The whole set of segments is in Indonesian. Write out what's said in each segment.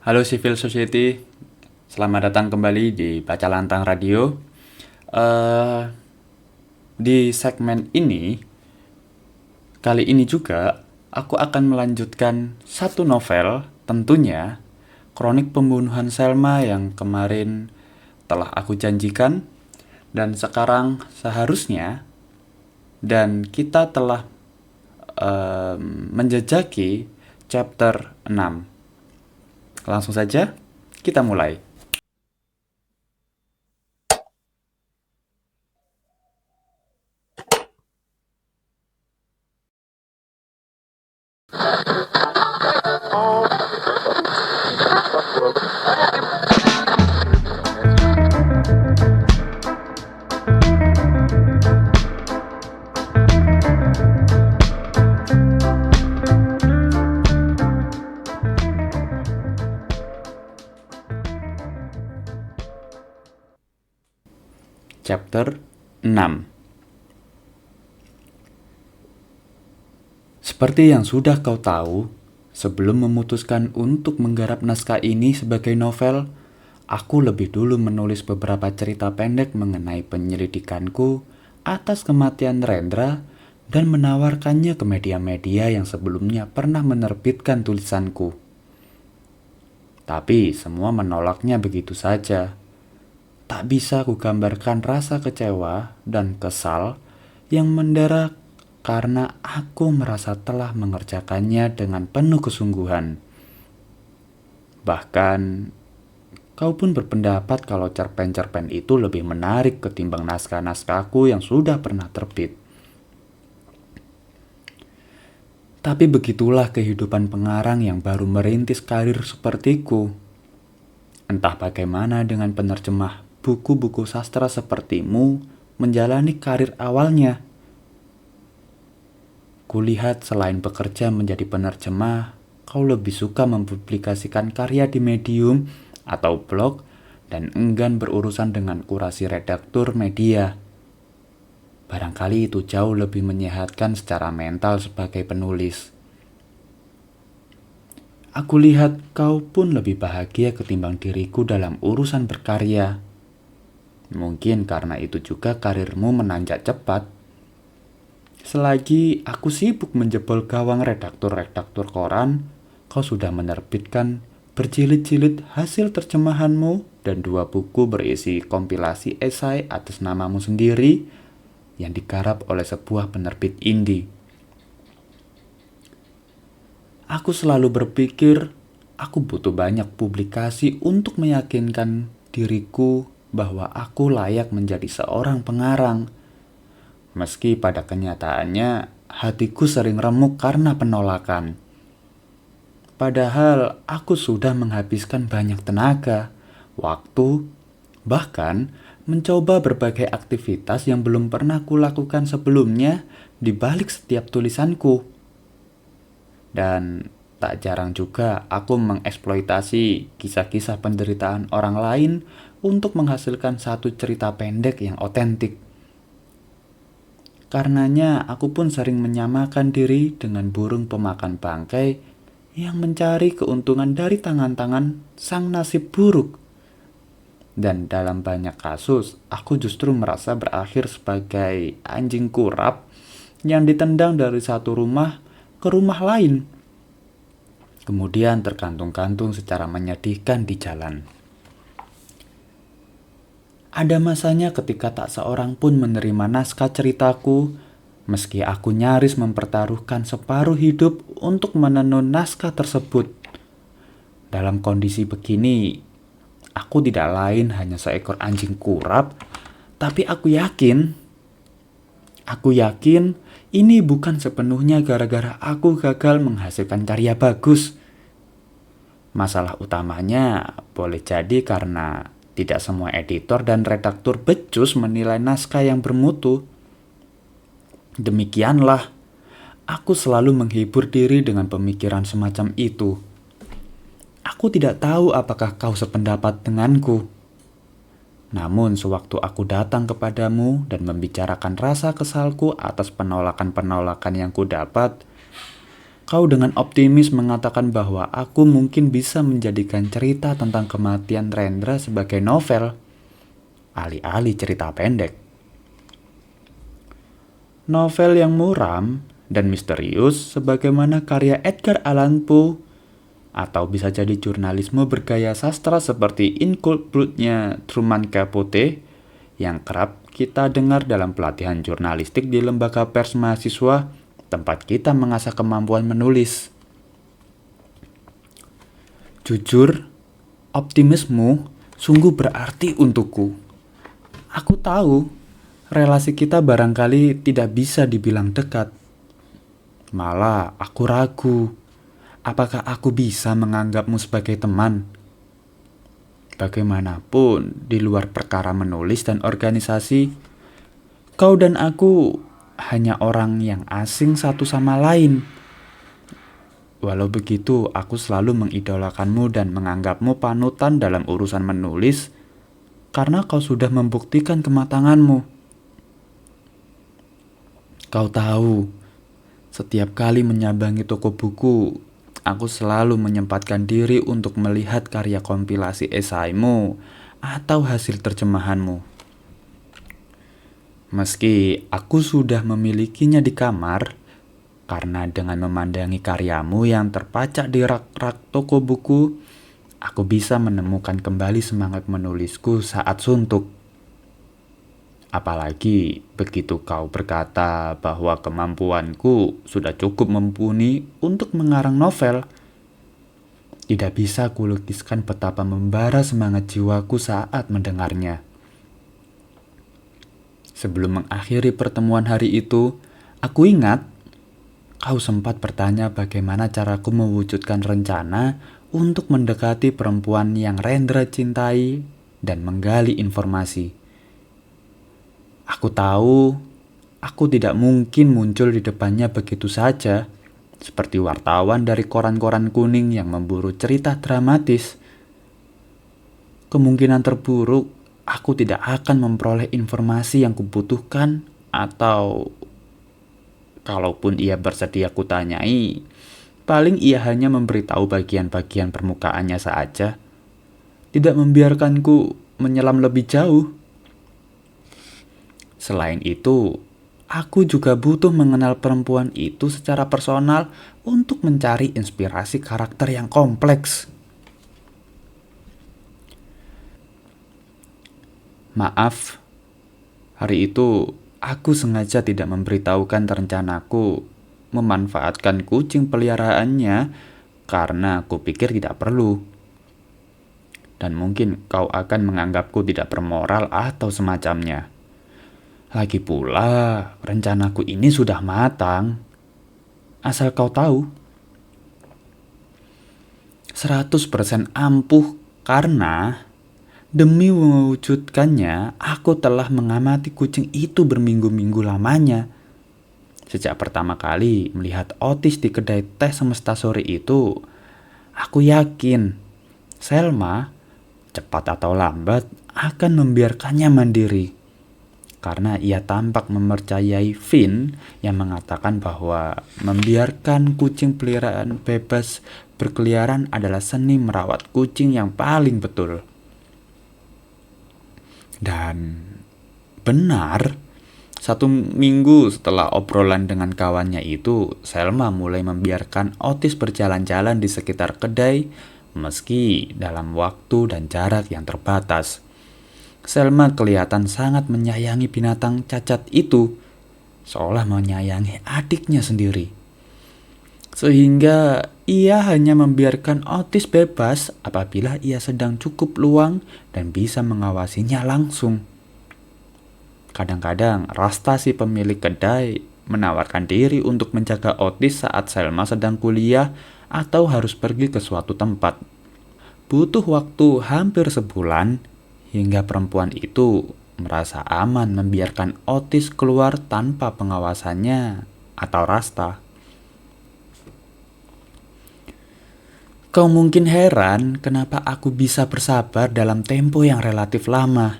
Halo Civil Society, selamat datang kembali di Baca Lantang Radio. Eh, di segmen ini, kali ini juga aku akan melanjutkan satu novel, tentunya Kronik Pembunuhan Selma yang kemarin telah aku janjikan, dan sekarang seharusnya dan kita telah menjejaki chapter 6. Langsung saja, kita mulai. Chapter 6. Seperti yang sudah kau tahu, sebelum memutuskan untuk menggarap naskah ini sebagai novel, aku lebih dulu menulis beberapa cerita pendek mengenai penyelidikanku atas kematian Rendra dan menawarkannya ke media-media yang sebelumnya pernah menerbitkan tulisanku. Tapi semua menolaknya begitu saja. Tak bisa kugambarkan rasa kecewa dan kesal yang mendera karena aku merasa telah mengerjakannya dengan penuh kesungguhan. Bahkan, kau pun berpendapat kalau cerpen-cerpen itu lebih menarik ketimbang naskah-naskahku yang sudah pernah terbit. Tapi begitulah kehidupan pengarang yang baru merintis karir sepertiku. Entah bagaimana dengan penerjemah buku-buku sastra sepertimu menjalani karir awalnya. Kulihat selain bekerja menjadi penerjemah, kau lebih suka mempublikasikan karya di Medium atau blog dan enggan berurusan dengan kurasi redaktur media. Barangkali itu jauh lebih menyehatkan secara mental sebagai penulis. Aku lihat kau pun lebih bahagia ketimbang diriku dalam urusan berkarya. Mungkin karena itu juga karirmu menanjak cepat. Selagi aku sibuk menjebol gawang redaktur-redaktur koran, kau sudah menerbitkan berjilid-jilid hasil terjemahanmu dan 2 buku berisi kompilasi esai atas namamu sendiri yang digarap oleh sebuah penerbit indie. Aku selalu berpikir aku butuh banyak publikasi untuk meyakinkan diriku bahwa aku layak menjadi seorang pengarang. Meski pada kenyataannya hatiku sering remuk karena penolakan. Padahal aku sudah menghabiskan banyak tenaga, waktu, bahkan mencoba berbagai aktivitas yang belum pernah kulakukan sebelumnya di balik setiap tulisanku. Dan tak jarang juga aku mengeksploitasi kisah-kisah penderitaan orang lain untuk menghasilkan satu cerita pendek yang otentik. Karenanya aku pun sering menyamakan diri dengan burung pemakan bangkai yang mencari keuntungan dari tangan-tangan sang nasib buruk. Dan dalam banyak kasus, aku justru merasa berakhir sebagai anjing kurap yang ditendang dari satu rumah ke rumah lain, kemudian tergantung-gantung secara menyedihkan di jalan. Ada masanya ketika tak seorang pun menerima naskah ceritaku, meski aku nyaris mempertaruhkan separuh hidup untuk menenun naskah tersebut. Dalam kondisi begini, aku tidak lain hanya seekor anjing kurap, tapi aku yakin ini bukan sepenuhnya gara-gara aku gagal menghasilkan karya bagus. Masalah utamanya boleh jadi karena tidak semua editor dan redaktur becus menilai naskah yang bermutu. Demikianlah, aku selalu menghibur diri dengan pemikiran semacam itu. Aku tidak tahu apakah kau sependapat denganku. Namun sewaktu aku datang kepadamu dan membicarakan rasa kesalku atas penolakan-penolakan yang kudapat, Kau dengan optimis mengatakan bahwa aku mungkin bisa menjadikan cerita tentang kematian Rendra sebagai novel, alih-alih cerita pendek. Novel yang muram dan misterius sebagaimana karya Edgar Allan Poe, atau bisa jadi jurnalisme bergaya sastra seperti In Cold Blood-nya Truman Capote yang kerap kita dengar dalam pelatihan jurnalistik di lembaga pers mahasiswa tempat kita mengasah kemampuan menulis. Jujur, optimismu sungguh berarti untukku. Aku tahu relasi kita barangkali tidak bisa dibilang dekat. Malah aku ragu, apakah aku bisa menganggapmu sebagai teman? Bagaimanapun, di luar perkara menulis dan organisasi, kau dan aku hanya orang yang asing satu sama lain. Walau begitu, aku selalu mengidolakanmu dan menganggapmu panutan dalam urusan menulis karena kau sudah membuktikan kematanganmu. Kau tahu, setiap kali menyambangi toko buku, aku selalu menyempatkan diri untuk melihat karya kompilasi esaimu atau hasil terjemahanmu. Meski aku sudah memilikinya di kamar, karena dengan memandangi karyamu yang terpacak di rak-rak toko buku, aku bisa menemukan kembali semangat menulisku saat suntuk. Apalagi begitu kau berkata bahwa kemampuanku sudah cukup mumpuni untuk mengarang novel. Tidak bisa kulukiskan betapa membara semangat jiwaku saat mendengarnya. Sebelum mengakhiri pertemuan hari itu, aku ingat kau sempat bertanya bagaimana caraku mewujudkan rencana untuk mendekati perempuan yang Rendra cintai dan menggali informasi. Aku tahu, aku tidak mungkin muncul di depannya begitu saja, seperti wartawan dari koran-koran kuning yang memburu cerita dramatis. Kemungkinan terburuk, aku tidak akan memperoleh informasi yang kubutuhkan, atau kalaupun ia bersedia kutanyai, paling ia hanya memberitahu bagian-bagian permukaannya saja, tidak membiarkanku menyelam lebih jauh. Selain itu, aku juga butuh mengenal perempuan itu secara personal untuk mencari inspirasi karakter yang kompleks. Maaf, hari itu aku sengaja tidak memberitahukan rencanaku memanfaatkan kucing peliharaannya karena aku pikir tidak perlu. Dan mungkin kau akan menganggapku tidak bermoral atau semacamnya. Lagi pula, rencanaku ini sudah matang. Asal kau tahu, 100% ampuh karena demi mewujudkannya, aku telah mengamati kucing itu berminggu-minggu lamanya. Sejak pertama kali melihat Otis di kedai teh Semesta Sore itu, aku yakin Selma, cepat atau lambat, akan membiarkannya mandiri. Karena ia tampak mempercayai Finn yang mengatakan bahwa membiarkan kucing peliharaan bebas berkeliaran adalah seni merawat kucing yang paling betul. Dan benar, 1 minggu setelah obrolan dengan kawannya itu, Selma mulai membiarkan Otis berjalan-jalan di sekitar kedai meski dalam waktu dan jarak yang terbatas. Selma kelihatan sangat menyayangi binatang cacat itu, seolah menyayangi adiknya sendiri. Sehingga ia hanya membiarkan Otis bebas apabila ia sedang cukup luang dan bisa mengawasinya langsung. Kadang-kadang Rasta si pemilik kedai menawarkan diri untuk menjaga Otis saat Selma sedang kuliah atau harus pergi ke suatu tempat. Butuh waktu hampir sebulan hingga perempuan itu merasa aman membiarkan Otis keluar tanpa pengawasannya atau Rasta. Kau mungkin heran kenapa aku bisa bersabar dalam tempo yang relatif lama.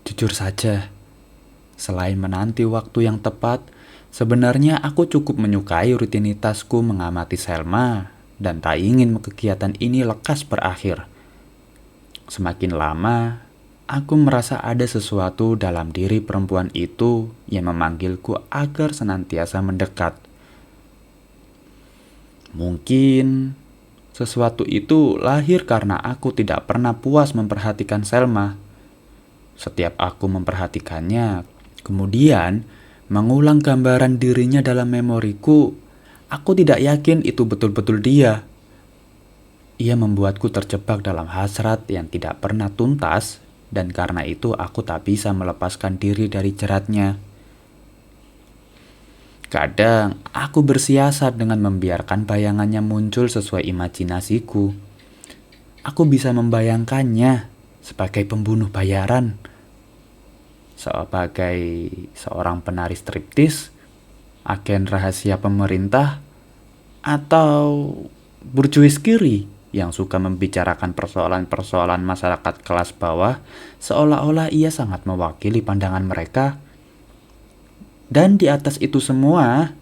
Jujur saja, selain menanti waktu yang tepat, Sebenarnya aku cukup menyukai rutinitasku mengamati Selma dan tak ingin kegiatan ini lekas berakhir. Semakin lama, aku merasa ada sesuatu dalam diri perempuan itu yang memanggilku agar senantiasa mendekat. Mungkin sesuatu itu lahir karena aku tidak pernah puas memperhatikan Selma. Setiap aku memperhatikannya, kemudian mengulang gambaran dirinya dalam memoriku, aku tidak yakin itu betul-betul dia. Ia membuatku terjebak dalam hasrat yang tidak pernah tuntas, dan karena itu aku tak bisa melepaskan diri dari jeratnya. Kadang aku bersiasat dengan membiarkan bayangannya muncul sesuai imajinasiku. Aku bisa membayangkannya sebagai pembunuh bayaran, sebagai seorang penari striptis, agen rahasia pemerintah, atau burjuis kiri yang suka membicarakan persoalan-persoalan masyarakat kelas bawah seolah-olah ia sangat mewakili pandangan mereka. Dan di atas itu semua,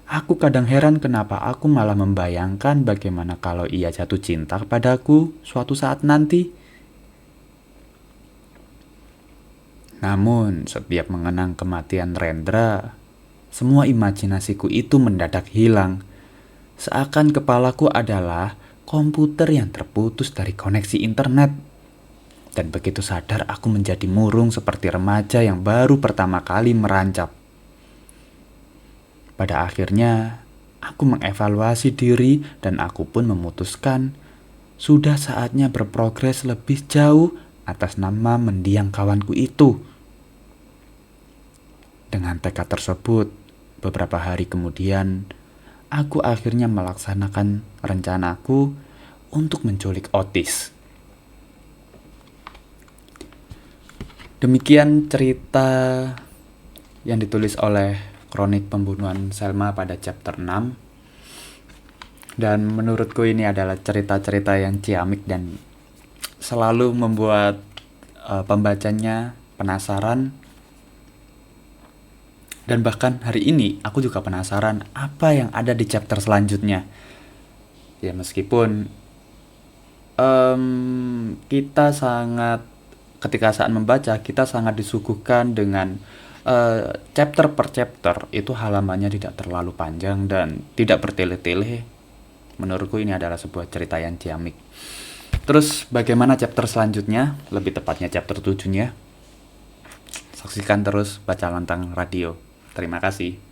aku kadang heran kenapa aku malah membayangkan bagaimana kalau ia jatuh cinta padaku suatu saat nanti. Namun, setiap mengenang kematian Rendra, semua imajinasiku itu mendadak hilang. Seakan kepalaku adalah komputer yang terputus dari koneksi internet. Dan begitu sadar aku menjadi murung seperti remaja yang baru pertama kali merancap. Pada akhirnya, aku mengevaluasi diri dan aku pun memutuskan sudah saatnya berprogres lebih jauh atas nama mendiang kawanku itu. Dengan tekad tersebut, beberapa hari kemudian, aku akhirnya melaksanakan rencanaku untuk menculik Otis. Demikian cerita yang ditulis oleh Kronik Pembunuhan Selma pada chapter 6. Dan menurutku ini adalah cerita-cerita yang ciamik dan selalu membuat pembacanya penasaran. Dan bahkan hari ini aku juga penasaran apa yang ada di chapter selanjutnya. Ya meskipun kita sangat, ketika saat membaca kita sangat disuguhkan dengan chapter per chapter, itu halamannya tidak terlalu panjang dan tidak bertele-tele. Menurutku ini adalah sebuah cerita yang ciamik. Terus bagaimana chapter selanjutnya, lebih tepatnya chapter 7-nya? Saksikan terus Baca Lantang Radio. Terima kasih.